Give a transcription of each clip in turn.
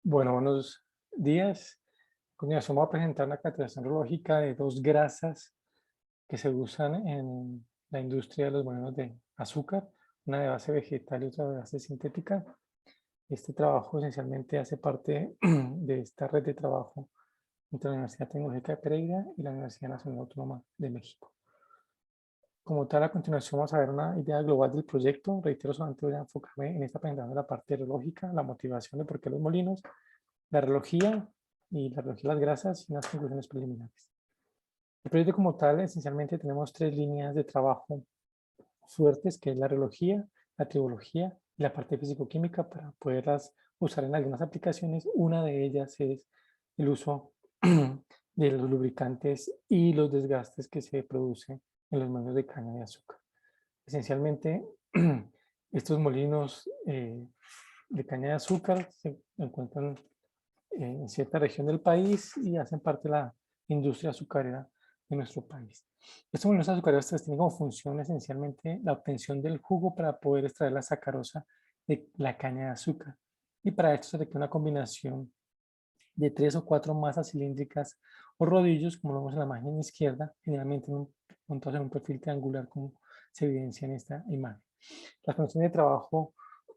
Bueno, buenos días. A continuación voy a presentar una caracterización biológica de dos grasas que se usan en la industria de los molinos de azúcar, una de base vegetal y otra de base sintética. Este trabajo esencialmente hace parte de esta red de trabajo entre la Universidad Tecnológica de Pereira y la Universidad Nacional Autónoma de México. Como tal, a continuación vamos a ver una idea global del proyecto. Reitero, solamente voy a enfocarme en esta presentación de la parte biológica, la motivación de por qué los molinos, la reología y la reología de las grasas y unas conclusiones preliminares. El proyecto como tal, esencialmente tenemos tres líneas de trabajo fuertes, que es la reología, la tribología y la parte físico-química para poderlas usar en algunas aplicaciones. Una de ellas es el uso de los lubricantes y los desgastes que se producen en los molinos de caña de azúcar. Esencialmente, estos molinos de caña de azúcar se encuentran en cierta región del país y hacen parte de la industria azucarera de nuestro país. Estos molinos azucareros tienen como función esencialmente la obtención del jugo para poder extraer la sacarosa de la caña de azúcar. Y para esto se requiere una combinación de 3 o 4 masas cilíndricas o rodillos, como lo vemos en la imagen izquierda, generalmente montados en un perfil triangular, como se evidencia en esta imagen. Las condiciones de trabajo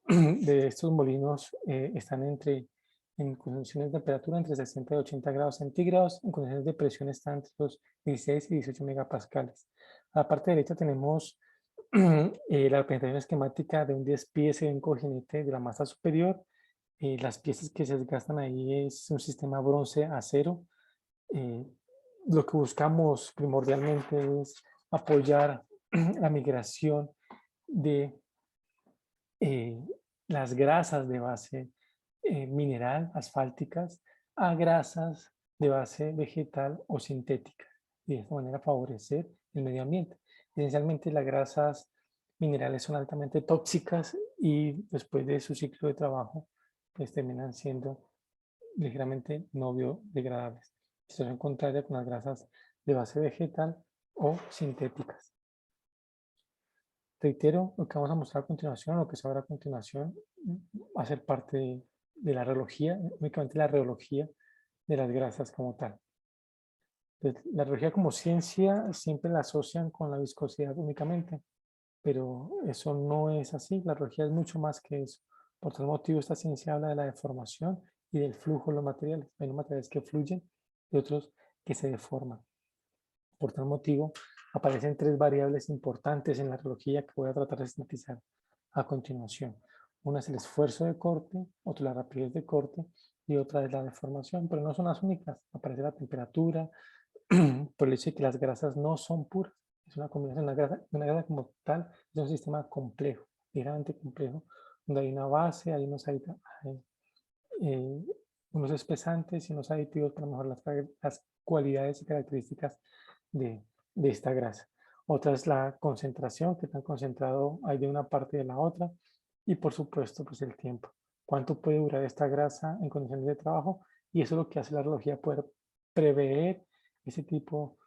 de estos molinos están en condiciones de temperatura entre 60 y 80 grados centígrados, en condiciones de presión están entre los 16 y 18 megapascales. A la parte derecha tenemos la representación esquemática de un despiece de un cojinetes de la masa superior. Las piezas que se desgastan ahí es un sistema bronce-acero. Lo que buscamos primordialmente es apoyar la migración de eh, las grasas de base mineral, asfálticas, a grasas de base vegetal o sintética, y de esta manera favorecer el medio ambiente. Esencialmente las grasas minerales son altamente tóxicas y después de su ciclo de trabajo pues terminan siendo ligeramente no biodegradables. Situación contraria con las grasas de base vegetal o sintéticas. Reitero, lo que vamos a mostrar a continuación, lo que se verá a continuación, va a ser parte de la reología, únicamente la reología de las grasas como tal. Entonces, la reología como ciencia siempre la asocian con la viscosidad únicamente, pero eso no es así, la reología es mucho más que eso. Por tal motivo, esta ciencia habla de la deformación y del flujo de los materiales. Hay unos materiales que fluyen y otros que se deforman. Por tal motivo, aparecen tres variables importantes en la reología que voy a tratar de sintetizar a continuación. Una es el esfuerzo de corte, otra la rapidez de corte y otra es la deformación, pero no son las únicas. Aparece la temperatura, por el hecho de que las grasas no son puras. Es una combinación, una grasa como tal es un sistema complejo, ligeramente complejo, donde hay una base, hay eh, unos espesantes y unos aditivos para mejorar las cualidades y características de esta grasa. Otra es la concentración, que tan concentrado hay de una parte de la otra. Y por supuesto, pues el tiempo. ¿Cuánto puede durar esta grasa en condiciones de trabajo? Y eso es lo que hace la reología, poder prever ese tipo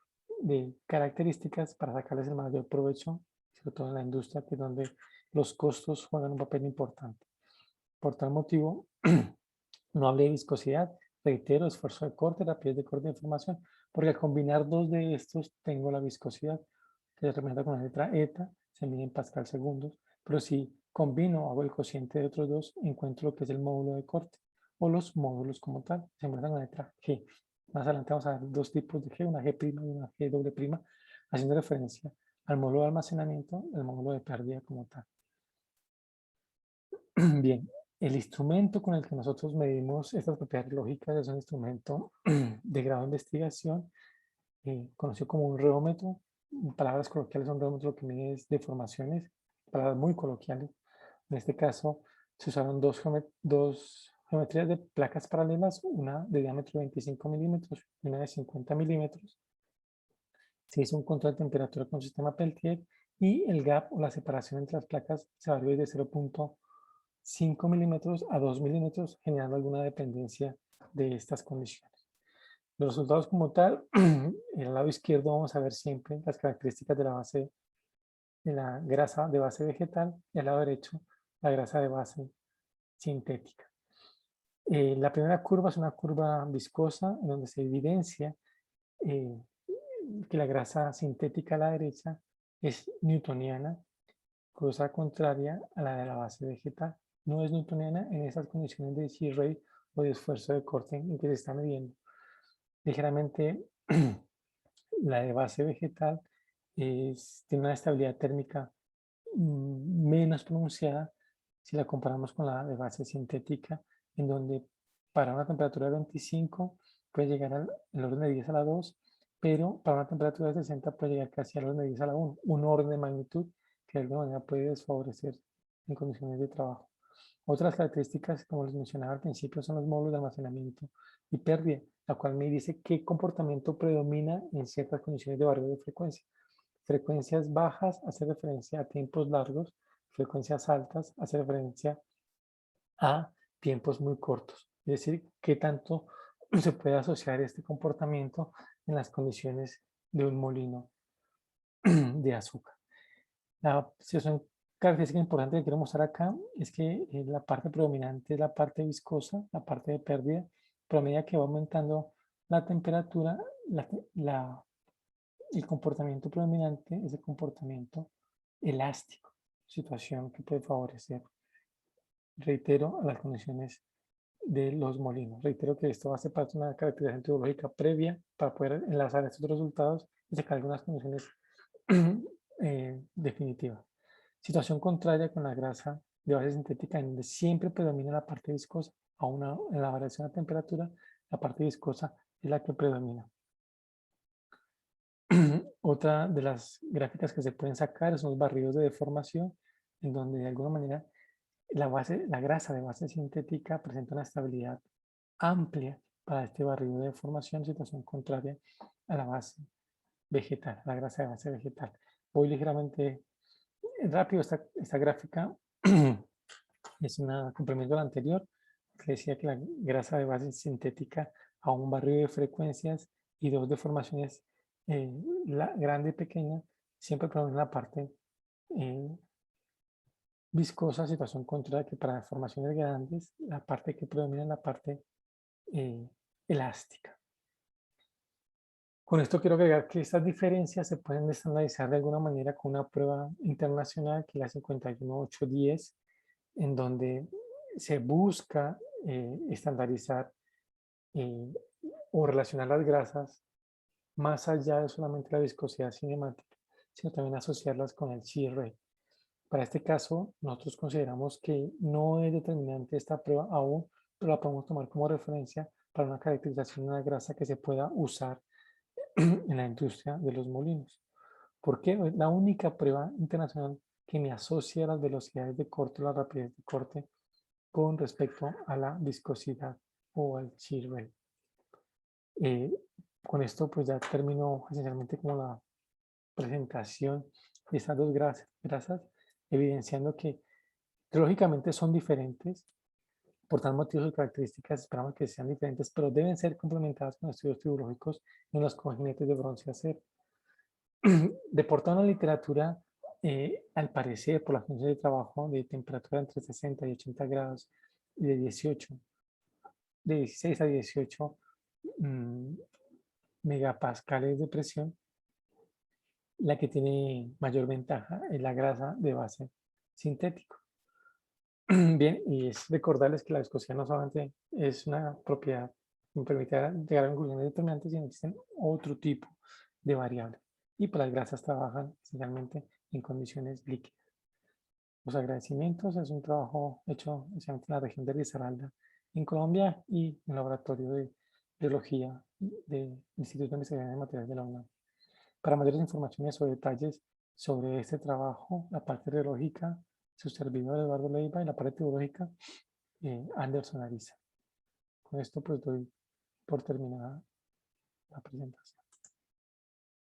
de características para sacarles el mayor provecho, sobre todo en la industria, que es donde los costos juegan un papel importante. Por tal motivo, no hablé de viscosidad, reitero, esfuerzo de corte, rapidez de corte de información, porque al combinar dos de estos tengo la viscosidad, que se representa con la letra eta, se mide en pascal segundos, pero si combino, hago el cociente de otros dos, encuentro lo que es el módulo de corte, o los módulos como tal, se muestran con la letra G. Más adelante vamos a ver dos tipos de G, una G' y una G doble prima, haciendo referencia al módulo de almacenamiento, el módulo de pérdida como tal. Bien, el instrumento con el que nosotros medimos estas propiedades lógicas es un instrumento de grado de investigación conocido como un reómetro. En palabras coloquiales, un reómetro lo que mide es deformaciones, palabras muy coloquiales. En este caso, se usaron dos geometrías de placas paralelas, una de diámetro de 25 milímetros y una de 50 milímetros. Se hizo un control de temperatura con sistema Peltier y el gap o la separación entre las placas se varió de 0.5 milímetros a 2 milímetros, generando alguna dependencia de estas condiciones. Los resultados como tal, en el lado izquierdo vamos a ver siempre las características de la base de la grasa de base vegetal y al lado derecho la grasa de base sintética. La primera curva es una curva viscosa en donde se evidencia eh, que la grasa sintética a la derecha es newtoniana, cosa contraria a la de la base vegetal. No es newtoniana en esas condiciones de shear rate o de esfuerzo de corte en que se está midiendo. Ligeramente la de base vegetal tiene una estabilidad térmica menos pronunciada si la comparamos con la de base sintética, en donde para una temperatura de 25 puede llegar al orden de 10 a la 2, pero para una temperatura de 60 puede llegar casi al orden de 10 a la 1, un orden de magnitud que de alguna manera puede desfavorecer en condiciones de trabajo. Otras características, como les mencionaba al principio, son los módulos de almacenamiento y pérdida, la cual me dice qué comportamiento predomina en ciertas condiciones de barrio de frecuencia. Frecuencias bajas hace referencia a tiempos largos, frecuencias altas hace referencia a tiempos muy cortos. Es decir, qué tanto se puede asociar este comportamiento en las condiciones de un molino de azúcar. La situación característica importante que quiero mostrar acá es que la parte predominante es la parte viscosa, la parte de pérdida, pero a medida que va aumentando la temperatura, el comportamiento predominante es el comportamiento elástico, situación que puede favorecer, reitero, a las condiciones de los molinos. Reitero que esto hace parte de una caracterización teológica previa para poder enlazar estos resultados y sacar algunas condiciones definitivas. Situación contraria con la grasa de base sintética, en donde siempre predomina la parte viscosa. En la variación de temperatura, la parte viscosa es la que predomina. Otra de las gráficas que se pueden sacar son los barridos de deformación, en donde de alguna manera la grasa de base sintética presenta una estabilidad amplia para este barrido de deformación, situación contraria a la base vegetal, la grasa de base vegetal. Voy ligeramente rápido esta gráfica. Es un complemento al anterior, que decía que la grasa de base sintética a un barrio de frecuencias y dos deformaciones la grande y pequeña, siempre predomina la parte viscosa, situación contraria que para deformaciones grandes, la parte que predomina es la parte elástica. Con esto quiero agregar que estas diferencias se pueden estandarizar de alguna manera con una prueba internacional que es la 51810, en donde se busca estandarizar o relacionar las grasas más allá de solamente la viscosidad cinemática, sino también asociarlas con el shear rate. Para este caso, nosotros consideramos que no es determinante esta prueba aún, pero la podemos tomar como referencia para una caracterización de una grasa que se pueda usar en la industria de los molinos. Porque es la única prueba internacional que me asocia las velocidades de corte, la rapidez de corte con respecto a la viscosidad o al shear rate. Con esto pues ya termino esencialmente como la presentación de estas dos grasas, evidenciando que lógicamente son diferentes, por tal motivo sus características esperamos que sean diferentes, pero deben ser complementadas con estudios tribológicos en los cojinetes de bronce y acero. Deportado en la literatura, al parecer, por las condiciones de trabajo de temperatura entre 60 y 80 grados y de 16 a 18 megapascales de presión, la que tiene mayor ventaja es la grasa de base sintético. Bien, y es recordarles que la viscosidad no solamente es una propiedad que me permite llegar a conclusiones determinantes, sino que existen otro tipo de variables. Y pues las grasas trabajan esencialmente en condiciones líquidas. Los agradecimientos es un trabajo hecho esencialmente en la región de Risaralda, en Colombia, y en el laboratorio de biología del Instituto de Investigación de Materiales de la UNAM. Para mayores informaciones o detalles sobre este trabajo, la parte biológica, su servidor Eduardo Leiva, y la parte biológica, Anderson Ariza. Con esto pues doy por terminada la presentación.